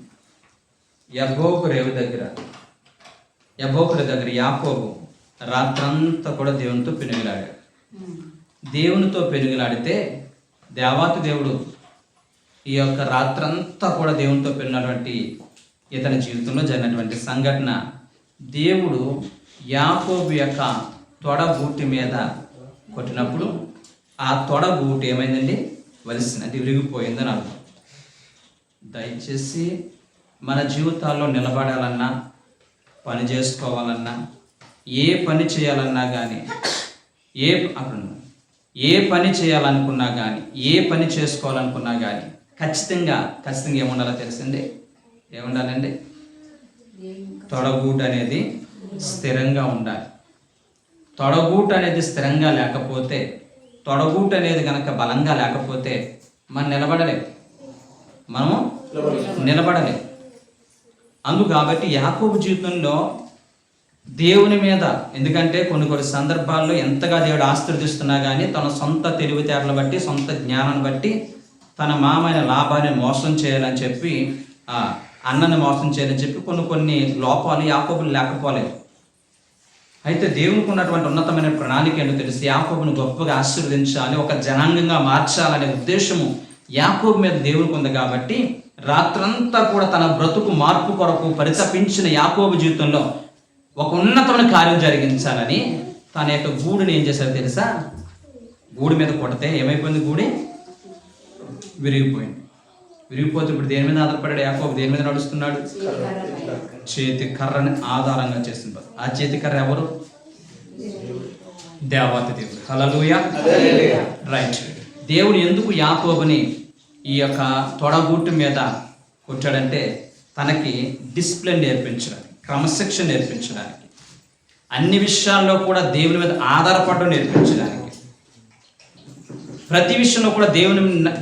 యబ్బోకు రేవు దగ్గర యాకోబు రాత్రంతా కూడా దేవునితో పెనుగులాడాడు. దేవునితో పెనుగులాడితే దేవాతి దేవుడు ఈ యొక్క రాత్రంతా కూడా దేవునితో పెరిగినటువంటి ఇతని జీవితంలో జరిగినటువంటి సంఘటన, దేవుడు యాకోబు యొక్క తొడబూటి మీద కొట్టినప్పుడు ఆ తొడబూటి ఏమైందండి? వలిసింది, అంటే విరిగిపోయిందని అర్థం. దయచేసి మన జీవితాల్లో నిలబడాలన్నా, పని చేసుకోవాలన్నా, ఏ పని చేయాలన్నా కానీ, ఏ పని చేయాలనుకున్నా కానీ, ఏ పని చేసుకోవాలనుకున్నా కానీ ఖచ్చితంగా ఏముండాలో తెలిసిందే. ఏముండాలండి? తొడగూట అనేది స్థిరంగా ఉండాలి. తొడగూట అనేది స్థిరంగా లేకపోతే, తొడగూట అనేది కనుక బలంగా లేకపోతే మనం నిలబడలేం. కాబట్టి యాకోబు జీవితంలో దేవుని మీద, ఎందుకంటే కొన్ని సందర్భాల్లో ఎంతగా దేవుడు ఆశీర్వదిస్తున్నా కానీ తన సొంత తెలివితేటలు బట్టి, సొంత జ్ఞానాన్ని బట్టి తన మామైన లాభాన్ని మోసం చేయాలని చెప్పి, అన్నని మోసం చేయాలని చెప్పి కొన్ని లోపాలు యాకోబులు లేకపోలేదు. అయితే దేవునికి ఉన్నటువంటి ఉన్నతమైన ప్రణాళిక ఏంటో తెలిసి యాకోబును గొప్పగా ఆశీర్వదించాలి, ఒక జనాంగంగా మార్చాలనే ఉద్దేశము యాకోబు మీద దేవునికి ఉంది. కాబట్టి రాత్రంతా కూడా తన బ్రతుకు మార్పు కొరకు పరితపించిన యాకోబు జీవితంలో ఒక ఉన్నతమైన కార్యం జరిగించాలని తన యొక్క గూడుని ఏం చేశారో తెలుసా? గూడు మీద కొడితే ఏమైపోయింది? గూడి విరిగిపోతే ఇప్పుడు దేని మీద ఆధారపడాడు యాకోబు? దేని మీద నడుస్తున్నాడు? చేతి కర్రని ఆధారంగా చేస్తున్నారు. ఆ చేతి కర్ర ఎవరు? దేవాతి దేవుడు. హల్లెలూయా. రైట్. దేవుడు ఎందుకు యాకోబుని ఈ యొక్క తొడగూటు మీద కొట్టాడంటే తనకి డిసిప్లిన్ నేర్పించడానికి, క్రమశిక్షణ నేర్పించడానికి, అన్ని విషయాల్లో కూడా దేవుని మీద ఆధారపడడం నేర్పించడానికి, ప్రతి విషయంలో కూడా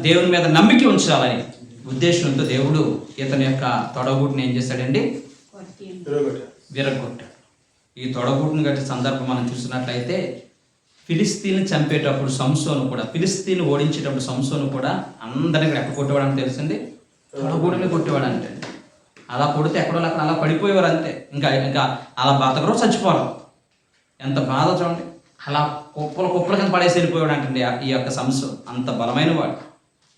దేవుని మీద నమ్మిక ఉంచాలని ఉద్దేశంతో దేవుడు ఇతని యొక్క తొడగూటుని ఏం చేశాడండి? విరగొట్టాడు. ఈ తొడగూటును గట్టి సందర్భం మనం చూసినట్లయితే ఫిలిస్తీన్ని చంపేటప్పుడు సంసోను కూడా, ఫిలిస్తీన్ని ఓడించేటప్పుడు సంసోను కూడా అందరినీ ఎక్కడ కొట్టేవాడని తెలిసింది? తొడగూడుని కొట్టేవాడు. అంటే అలా కొడితే ఎక్కడో అక్కడ అలా పడిపోయేవారు అంతే. ఇంకా అలా బతకరో చచ్చిపోరు. ఎంత బాధ చూడండి. అలా కుప్పల కింద పడేసి వెళ్ళిపోయాడు అంటే ఈ యొక్క సంసోను. అంత బలమైన వాడు.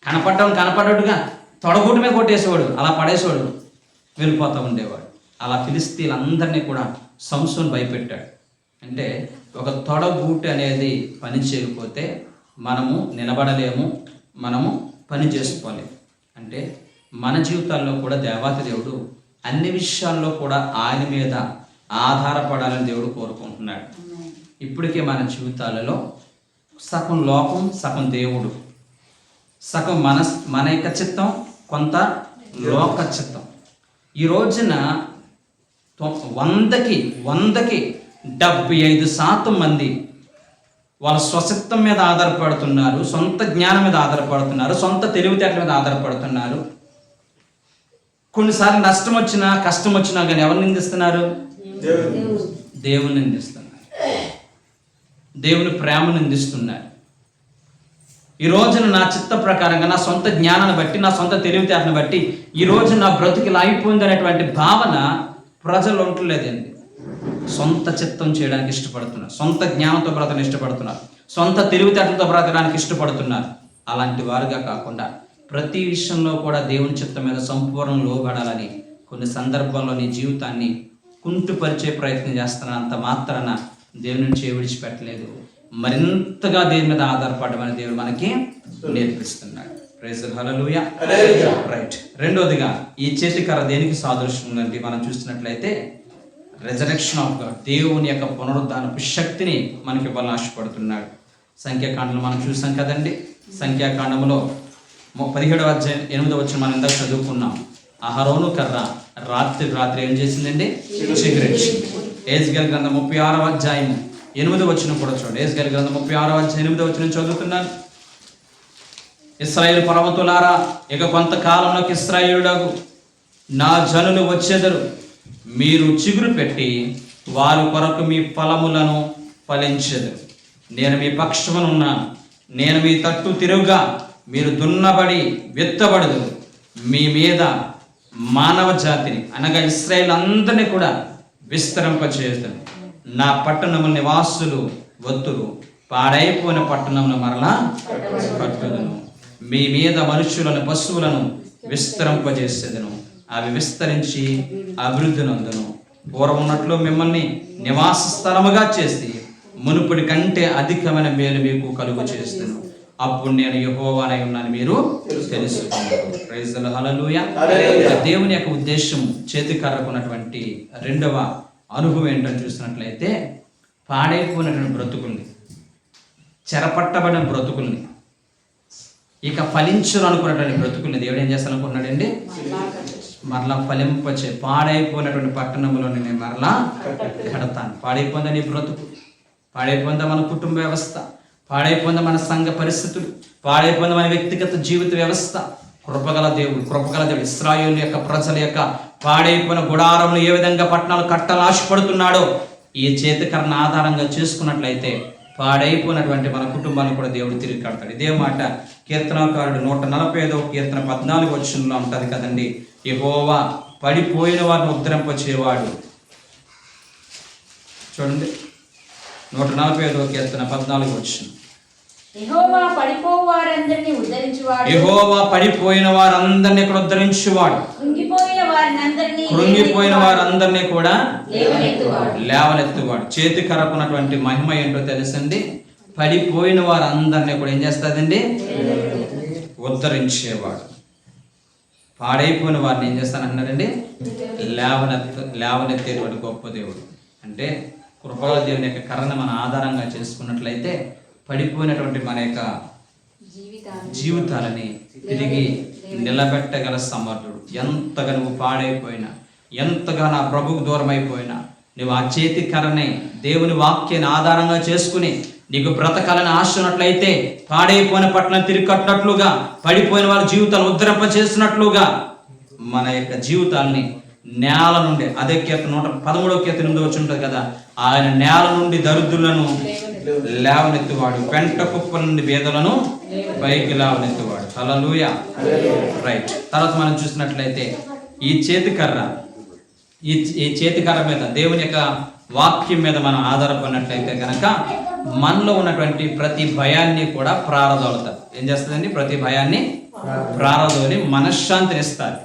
కనపడ్డట్టుగా తొడగూటు మీద కొట్టేసేవాడు, అలా పడేసేవాడు, వెళ్ళిపోతూ ఉండేవాడు. అలా ఫిలిస్తీన్లందరినీ కూడా సంసోను భయపెట్టాడు. అంటే ఒక తొడగూటు అనేది పని చేయకపోతే మనము నిలబడలేము, మనము పని చేసుకోలేము. అంటే మన జీవితాల్లో కూడా దేవాతి దేవుడు అన్ని విషయాల్లో కూడా ఆయన మీద ఆధారపడాలని దేవుడు కోరుకుంటున్నాడు. ఇప్పటికే మన జీవితాలలో సగం లోకం, సగం దేవుడు, సగం మన యొక్క చిత్తం, కొంత లోక చిత్తం. ఈ రోజున 100కి 75% మంది వాళ్ళ స్వచిత్తం మీద ఆధారపడుతున్నారు, సొంత జ్ఞానం మీద ఆధారపడుతున్నారు, సొంత తెలివితేటల మీద ఆధారపడుతున్నారు. కొన్నిసార్లు నష్టం వచ్చినా, కష్టం వచ్చినా కానీ ఎవరు నిందిస్తున్నారు? దేవుని నిందిస్తున్నారు, దేవుని ప్రేమ నిందిస్తున్నారు. ఈ రోజున నా చిత్త ప్రకారంగా, నా సొంత జ్ఞానాన్ని బట్టి, నా సొంత తెలివితేటను బట్టి ఈ రోజు నా బ్రతుకు ఇలా అయిపోయింది అనేటువంటి భావన ప్రజలు ఉండలేదండి. సొంత చిత్తం చేయడానికి ఇష్టపడుతున్నారు, సొంత జ్ఞానంతో బ్రతకడానికి ఇష్టపడుతున్నారు, సొంత తెలివితేటలతో బ్రతకడానికి ఇష్టపడుతున్నారు. అలాంటి వారుగా కాకుండా ప్రతి విషయంలో కూడా దేవుని చిత్తం మీద సంపూర్ణ లోబడాలని కొన్ని సందర్భాల్లో నీ జీవితాన్ని కుంటుపరిచే ప్రయత్నం చేస్తున్నా అంత మాత్రాన దేవుని నుంచి విడిచిపెట్టలేదు. మరింతగా దేవుని మీద ఆధారపడమని దేవుడు మనకి నేర్పిస్తున్నాడు. ప్రైజ్ హల్లెలూయా. రైట్. రెండోదిగా ఈ చేతికర్ర దేనికి సాదృశ్యం ఉందంటే మనం చూసినట్లయితే రెజరెక్షన్ ఆఫ్ గాడ్, దేవుని యొక్క పునరుద్ధానపు శక్తిని మనకి ఇవ్వాలని ఆశపడుతున్నాడు. సంఖ్యాకాండంలో మనం చూసాం కదండి. సంఖ్యాకాండంలో 17వ అధ్యాయం 8వ వచనం మనం ఇందాక చదువుకున్నాం. అహరోను కర్ర రాత్రి ఏం చేసిందండి? చిగురించింది. యెహెజ్కేలు గ్రంథం 36వ అధ్యాయం 8వ వచనం కూడా చూడండి. యెహెజ్కేలు గ్రంథం 36వ అధ్యాయం 8వ వచనం చదువుతున్నాను. ఇశ్రాయేలు పర్వతులారా, ఇక కొంతకాలంలోకి ఇశ్రాయేలులకు నా జనులు వచ్చెదరు. మీరు చిగురు పెట్టి వారి కొరకు మీ ఫలములను ఫలించెదరు. నేను మీ పక్షమునున్నాను. నేను మీ తట్టు తిరుగుగా మీరు దున్నబడి విత్తబడదు. మీ మీద మానవ జాతిని అనగా ఇశ్రాయేలు అందరినీ కూడా విస్తరింపచేస్తాను. నా పట్టణము నివాసులు వత్తురు, పాడైపోయిన పట్టణమును మరలా కట్టుదును. మీ మీద మనుషులను పశువులను విస్తరింపజేసేదను. అవి విస్తరించి అభివృద్ధి నందును. పూర్వం ఉన్నట్లు మిమ్మల్ని నివాస స్థలముగా చేసి మునుపటి కంటే అధికమైన మేలు మీకు కలుగు చేస్తాను. అప్పుడు నేను యెహోవానై ఉన్నాను మీరు తెలుసుకుంటారు. Praise the Lord. హల్లెలూయా. దేవుని యొక్క ఉద్దేశం చేతికర్రకున్నటువంటి రెండవ అనుభవం ఏంటని చూసినట్లయితే పాడైపోయినటువంటి బ్రతుకుల్ని, చెరపట్టబడిన బ్రతుకుల్ని, ఇక ఫలించరు అనుకున్నటువంటి బ్రతుకుల్ని దేవుడు ఏం చేస్తాను అనుకున్నాడండి? మరలా ఫలింపచే పాడైపోయినటువంటి పట్టణంలో నేను మరలా కడతాను. పాడైపోయిందా నీ బ్రతుకు, పాడైపోయిందా మన కుటుంబ వ్యవస్థ, పాడైపోయిందా మన సంఘ పరిస్థితులు, పాడైపోయిందా మన వ్యక్తిగత జీవిత వ్యవస్థ. కృపగల దేవుడు ఇశ్రాయేలు యొక్క ప్రజల యొక్క పాడైపోయిన గుడారంలో ఏ విధంగా పట్టణాలు కట్టాలని ఆశపడుతున్నాడో ఈ చేతికరణ ఆధారంగా చేసుకున్నట్లయితే పాడైపోయినటువంటి మన కుటుంబాన్ని కూడా దేవుడు తిరిగి కడతాడు. ఇదే మాట కీర్తనాకారుడు 145వ కీర్తన 14వ వచనంలో ఉంటుంది కదండి. యెహోవా పడిపోయిన వారిని ఉద్ధరింపచేవాడు. చూడండి 145వ కీర్తన 14వ వచనం. యెహోవా పడిపోయిన వారందరినీ ఉద్ధరించువాడు. యెహోవా పడిపోయిన వారందరినీ కూడా ఉద్ధరించువాడు. కృంగిపోయిన వారందరినీ కూడా లేవనెత్తువాడు. చేతి కరకున్నటువంటి మహిమ ఏంటో తెలుసండి. పడిపోయిన వారందరినీ కూడా ఏం చేస్తాదండి? ఉద్ధరించేవాడు. పాడైపోయిన వారిని ఏం చేస్తానంటున్నారండి? లేవనెత్తేటువంటి గొప్ప దేవుడు. అంటే కృపగల దేవుని యొక్క కర్రను మన ఆధారంగా చేసుకున్నట్లయితే పడిపోయినటువంటి మన యొక్క జీవితాలని తిరిగి నిలబెట్టగల సమర్థుడు. ఎంతగా నువ్వు పాడైపోయినా, ఎంతగా నా ప్రభుకు దూరం అయిపోయినా, నువ్వు ఆ చేతి కర్రని దేవుని వాక్యాన్ని ఆధారంగా చేసుకుని నీకు బ్రతకాలని ఆశ ఉన్నట్లయితే పాడైపోయిన పట్టణం తిరిగి కట్టినట్లుగా, పడిపోయిన వాళ్ళ జీవితాలు ఉద్ధరింప చేసినట్లుగా మన యొక్క జీవితాల్ని నేల నుండి, అదే కీర్తన 113వ కీర్తన 8వ వచనం ఉంటుంది కదా, ఆయన నేల నుండి దరిద్రులను లేవనెత్తువాడు, పెంట కుప్పల నుండి బీదలను పైకి లేవనెత్తువాడు. హల్లెలూయా. రైట్. తర్వాత మనం చూసినట్లయితే ఈ చేతికర్ర మీద, దేవుని యొక్క వాక్యం మీద మనం ఆధారపడినట్లయితే కనుక మనలో ఉన్నటువంటి ప్రతి భయాన్ని కూడా ప్రారదోలుతారు. ఏం చేస్తుందండి? ప్రతి భయాన్ని ప్రారదోలి మనశ్శాంతిని ఇస్తారు.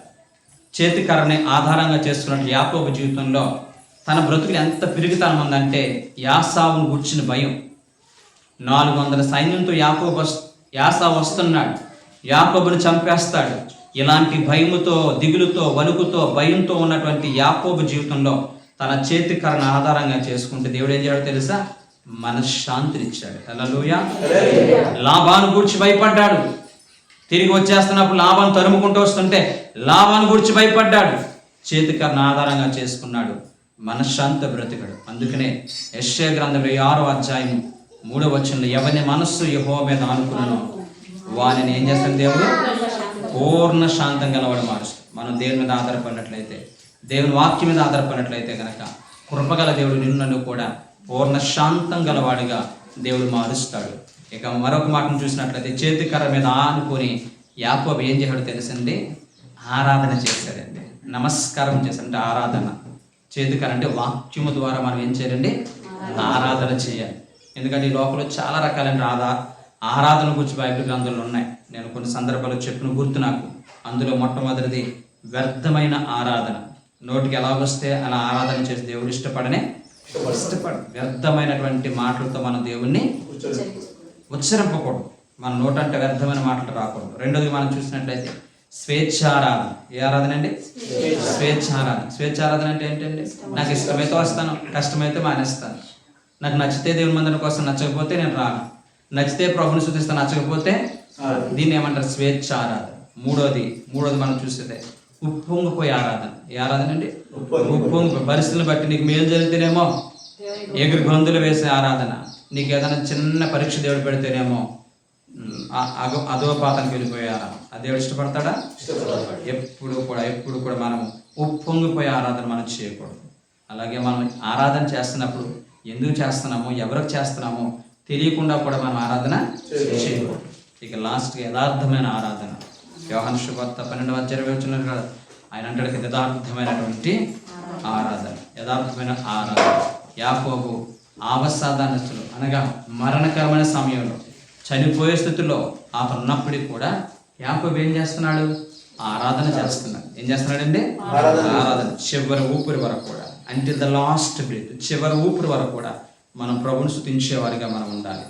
చేతికర్రని ఆధారంగా చేసుకున్నట్టు యాకోబు జీవితంలో తన బ్రతుకులు ఎంత పెరుగుతానం ఉందంటే యాసావును గుర్చిన భయం. 400 సైన్యంతో యాసావు వస్తున్నాడు, యాకోబుని చంపేస్తాడు. ఇలాంటి భయముతో, దిగులుతో, వణుకుతో, భయంతో ఉన్నటువంటి యాకోబు జీవితంలో తన చేతికర్రను ఆధారంగా చేసుకుంటే దేవుడు ఏం చేయాడో తెలుసా? మనశ్శాంతినిచ్చాడు. హల్లెలూయా. లాబాను గూర్చి భయపడ్డాడు. తిరిగి వచ్చేస్తున్నప్పుడు లాబాను తరుముకుంటూ వస్తుంటే లాబాను గూర్చి భయపడ్డాడు. చేతికర్రను ఆధారంగా చేసుకున్నాడు, మనశ్శాంతి బ్రతికాడు. అందుకనే యెషయా గ్రంథం 6వ అధ్యాయం 3వ వచనంలో ఎవరి మనస్సు యెహోవా మీద ఆనుకున్నానో వానిని ఏం చేస్తాడు దేవుడు? పూర్ణ శాంతం గలవాడు మారుస్తాడు. మనం దేవుని మీద ఆధారపడినట్లయితే, దేవుని వాక్యం మీద ఆధారపడినట్లయితే కనుక కృపగల దేవుడు నిన్ను కూడా పూర్ణ శాంతం గలవాడిగా దేవుడు మారుస్తాడు. ఇక మరొక మాటను చూసినట్లయితే చేతికర్ర మీద ఆనుకొని యాకోబు ఏం చేశాడో తెలుసండి? ఆరాధన చేశాడండి. నమస్కారం చేశాడంటే ఆరాధన చేతికర్ర అంటే వాక్యము ద్వారా మనం ఏం చేయాలండి? ఆరాధన చేయాలి. ఎందుకంటే ఈ లోకంలో చాలా రకాలైన ఆరాధన గురించి బైబిల్ గ్రంథంలో ఉన్నాయి. నేను కొన్ని సందర్భాల్లో చెప్పిన గుర్తు నాకు. అందులో మొట్టమొదటిది వ్యర్థమైన ఆరాధన. నోటికి ఎలా వస్తే అలా ఆరాధన చేసి దేవుడు ఇష్టపడు. వ్యర్థమైనటువంటి మాటలతో మనం దేవుణ్ణి ఉచ్చరింపకూడదు. మన నోటంటే వ్యర్థమైన మాటలు రాకూడదు. రెండోది మనం చూసినట్లయితే స్వేచ్ఛారాధన. ఏ ఆరాధన అండి? స్వేచ్ఛారాధన. స్వేచ్ఛారాధన అంటే ఏంటండి? నాకు ఇష్టమైతే వస్తాను, కష్టమైతే మానేస్తాను. నాకు నచ్చితే దేవుని మందిరం కోసం, నచ్చకపోతే నేను రాను. నచ్చితే ప్రభుని స్తుతిస్తాను, నచ్చకపోతే దీన్ని ఏమంటారు? స్వేచ్ఛారాధన. మూడోది మనం చూసేదే ఉప్పొంగిపోయే ఆరాధన. ఏ ఆరాధన అండి? ఉప్పొంగిపోయి పరిస్థితులను బట్టి నీకు మేలు జరిగితేనేమో ఎగురు గొంతులు వేసే ఆరాధన. నీకు ఏదైనా చిన్న పరీక్ష దేవుడు పెడితేనేమో అధోపాతానికి వెళ్ళిపోయే ఆరాధన. ఆ దేవుడు ఇష్టపడతాడా? ఎప్పుడు కూడా మనం ఉప్పొంగిపోయే ఆరాధన మనం చేయకూడదు. అలాగే మనం ఆరాధన చేస్తున్నప్పుడు ఎందుకు చేస్తున్నామో, ఎవరికి చేస్తున్నామో తెలియకుండా కూడా మనం ఆరాధన చేయకూడదు. ఇక లాస్ట్గా యథార్థమైన ఆరాధన. యోహాను సువార్త 12:20 కదా, ఆయన అంటాడు యథార్థమైనటువంటి ఆరాధన. యథార్థమైన ఆరాధన. యాకోబు అవసాదానస్తులు అనగా మరణకరమైన సమయంలో, చనిపోయే స్థితిలో అతను ఉన్నప్పటికీ కూడా యాకోబు ఏం చేస్తున్నాడు? ఆరాధన చేస్తున్నాడు. ఏం చేస్తున్నాడండి? ఆరాధన. చివరి ఊపిరి వరకు కూడా, అంటిల్ ద లాస్ట్ బ్రీత్, చివరి ఊపిరి వరకు కూడా మనం ప్రభుని స్తుతించేవారిగా మనం ఉండాలి.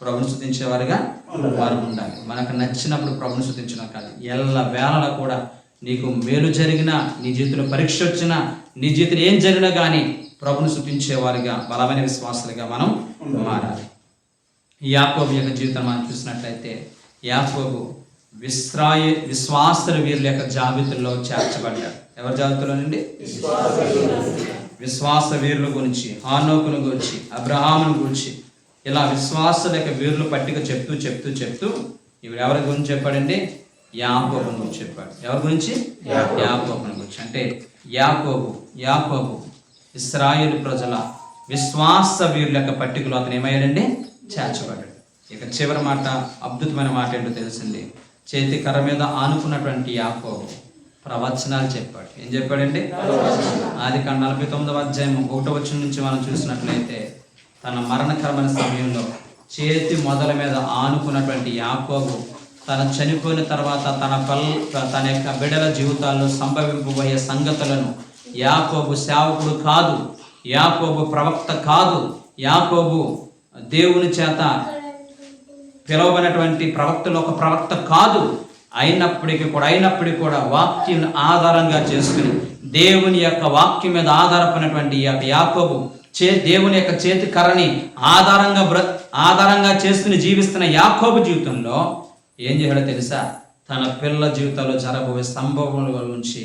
ప్రభుని స్తుతించేవారిగా మనం ఉండాలి. మనకు నచ్చినప్పుడు ప్రభుని స్తుతించడం కాదు, ఎల్ల వేళలా కూడా నీకు మేలు జరిగినా, నీ జీవితంలో పరీక్ష వచ్చినా, నీ జీవితంలో ఏం జరిగినా కానీ ప్రభుని స్తుతించేవారిగా, బలమైన విశ్వాసాలుగా మనం మారాలి. యాకోబు యొక్క జీవితం మనం చూసినట్లయితే, యాకోబు విశ్వాసుల వీరుల యొక్క జాబితాలో చేర్చబడ్డాడు. ఎవరి జాబితాలోనండి? విశ్వాస వీరుల గురించి, హానోకును గురించి, అబ్రహామును గురించి, ఇలా విశ్వాసుల యొక్క వీరుల పట్టిక చెప్తూ ఇప్పుడు ఎవరి గురించి చెప్పాడండి? యాకోబుని గురించి చెప్పాడు. ఎవరి గురించి? యాకోబుని గురించి. అంటే యాకోబు ఇశ్రాయేలు ప్రజల విశ్వాస వీరుల యొక్క పట్టికలో అతను ఏమయ్యాడండి? చేర్చబడ్డాడు. ఇక చివరి మాట, అద్భుతమైన మాట ఏంటో తెలిసింది. చేతి కర్ర మీద ఆనుకున్నటువంటి యాకోబు ప్రవచనాలు చెప్పాడు. ఏం చెప్పాడండి? ఆదికాండం 49:1 నుంచి మనం చూసినట్లయితే, తన మరణకరమైన సమయంలో చేతి మొదల మీద ఆనుకున్నటువంటి యాకోబు తన చనిపోయిన తర్వాత తన యొక్క బిడ్డల జీవితాల్లో సంభవింపబోయే సంగతులను, యాకోబు సేవకుడు కాదు, యాకోబు ప్రవక్త కాదు, యాకోబు దేవుని చేత పిలువబడినటువంటి ప్రవక్తలు ఒక ప్రవక్త కాదు, అయినప్పటికీ కూడా వాక్యం ఆధారంగా చేసుకుని, దేవుని యొక్క వాక్యం మీద ఆధారపడినటువంటి యాకోబు దేవుని యొక్క చేతి కర్రని ఆధారంగా చేసుకుని జీవిస్తున్న యాకోబు జీవితంలో ఏం చేయాలో తెలుసా? తన పిల్లల జీవితాల్లో జరగబోయే సంభవముల గురించి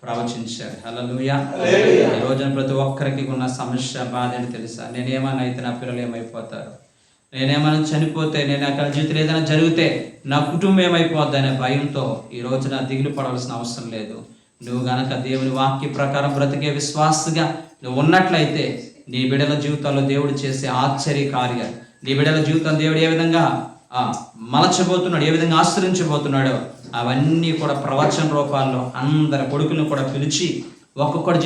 ప్రవచించాడు. హల్లెలూయా. ఈ రోజున ప్రతి ఒక్కరికి ఉన్న సమస్య, బాధ ఏంటి తెలుసా? నేనేమన్నా అయితే నా పిల్లలు ఏమైపోతారు, నేనేమైనా చనిపోతే, నేను అక్కడ జీవితంలో ఏదైనా జరిగితే నా కుటుంబం ఏమైపోద్ది అనే భయంతో ఈ రోజున దిగులు పడవలసిన అవసరం లేదు. నువ్వు గనక దేవుని వాక్య ప్రకారం బ్రతికే విశ్వాసగా నువ్వు ఉన్నట్లయితే, నీ బిడ్డల జీవితాల్లో దేవుడు చేసే ఆశ్చర్య కార్యాలు, నీ బిడ్డల జీవితం దేవుడు ఏ విధంగా మలచబోతున్నాడు, ఏ విధంగా ఆశ్రయించబోతున్నాడో అవన్నీ కూడా ప్రవచన రూపాల్లో అందరి కొడుకులను కూడా పిలిచి ఒక్కొక్కటి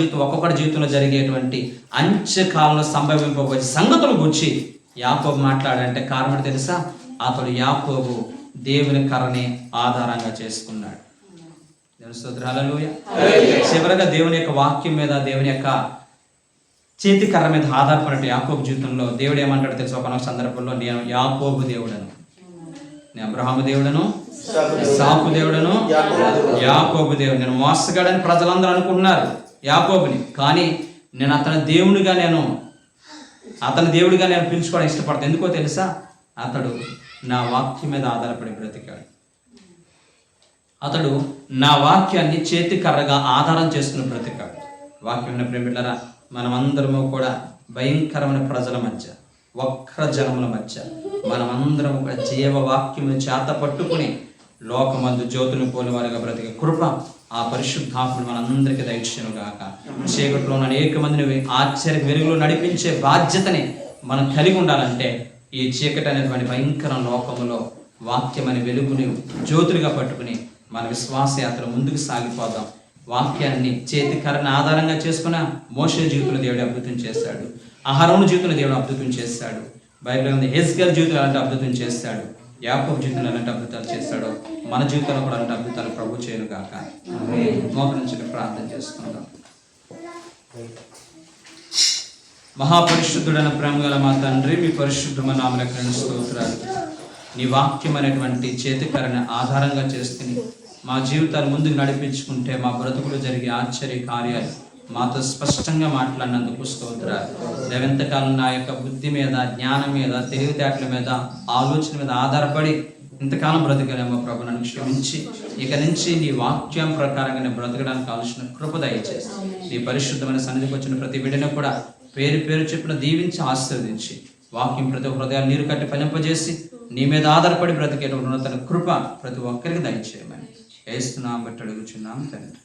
జీవితంలో జరిగేటువంటి అంత్యకాలంలో సంభవింపబోయే సంగతుల గురించి యాకోబు మాట్లాడంటే కారణం తెలుసా? అతడు యాకోబు దేవుని కర్రని ఆధారంగా చేసుకున్నాడు. దేవుని స్తోత్రం. హల్లెలూయా. చివరగా దేవుని యొక్క వాక్యం మీద, దేవుని యొక్క చేతి కర్ర మీద ఆధారపడిన యాకోబు జీవితంలో దేవుడు ఏమంటాడు తెలుసా? ఒక సందర్భంలో, నేను యాకోబు దేవుడను, నేను అబ్రహాము దేవుడను, ఇస్సాకు దేవుడను, యాకోబు దేవుడు. నేను మోసగాడని ప్రజలందరూ అనుకుంటున్నారు యాకోబుని, కానీ నేను అతని దేవుడిగా పిలుచుకోవడం ఇష్టపడతాను. ఎందుకో తెలుసా? అతడు నా వాక్యం మీద ఆధారపడి బ్రతికాడు. అతడు నా వాక్యాన్ని చేతి కర్రగా ఆధారం చేసుకుని బ్రతికాడు. వాక్యం ప్రేమిళ్ళరా, మనమందరము కూడా భయంకరమైన ప్రజల మధ్య, వక్ర జనముల మధ్య మనమందరం కూడా జీవవాక్యమును చేత పట్టుకుని లోకమందు జ్యోతులు పోని వారిగా బ్రతికే కృప ఆ పరిశుద్ధాత్ముడు మనందరికీ దయచేయును గాక. చీకట్లో అనేక మందిని ఆశ్చర్య వెలుగులో నడిపించే బాధ్యతని మనం కలిగి ఉండాలంటే, ఈ చీకటి అనేటువంటి భయంకర లోకములో వాక్యమని వెలుగుని జ్యోతులుగా పట్టుకుని మన విశ్వాస యాత్ర ముందుకు సాగిపోదాం. వాక్యాన్ని చేతికరణ ఆధారంగా చేసుకున్న మోషే జీవితంలో దేవుడు అద్భుతం చేశాడు. అహరోను జీవితంలో దేవుడు అద్భుతం చేశాడు. బైబిల్ ఉంది హెజ్కేలు జీవితంలో అలాంటి అద్భుతం చేశాడు. యాకోబు జీవితంలో ఎలాంటి అద్భుతాలు చేస్తాడో మన జీవితంలో కూడా అలాంటి అద్భుతాలు ప్రభు చేయను గాక. మోకరించి ప్రార్థన చేసుకుందాం. మహాపరిశుద్ధుడైన ప్రేమ గల మా తండ్రి, మీ పరిశుద్ధమైన నామమునకు స్తోత్రాలు. నీ వాక్యం అనేటువంటి చేతికరణ ఆధారంగా చేసుకుని మా జీవితాలు ముందుకు నడిపించుకుంటే మా బ్రతుకులు జరిగే ఆశ్చర్య కార్యాలు మాతో స్పష్టంగా మాట్లాడినందుకు స్తోత్రాలు. ఎంతకాలం నా యొక్క బుద్ధి మీద, జ్ఞానం మీద, తెలివితేటల మీద, ఆలోచన మీద ఆధారపడి ఇంతకాలం బ్రతకలేమో ప్రభు నన్ను క్షమించి ఇక నుంచి నీ వాక్యం ప్రకారంగా నేను బ్రతకడానికి కావాల్సిన కృప దయచేసి నీ పరిశుద్ధమైన సన్నిధికి వచ్చిన ప్రతి బిడ్డను కూడా పేరు పేరు చెప్పిన దీవించి ఆశీర్వదించి వాక్యం ప్రతి హృదయాలు నీరు కట్టి ఫలింపజేసి నీ మీద ఆధారపడి బ్రతికేటువంటి ఉన్నత కృప ప్రతి ఒక్కరికి దయచేయమని యేసు నామమున బట్టి అడుగుచున్నాం తండ్రి.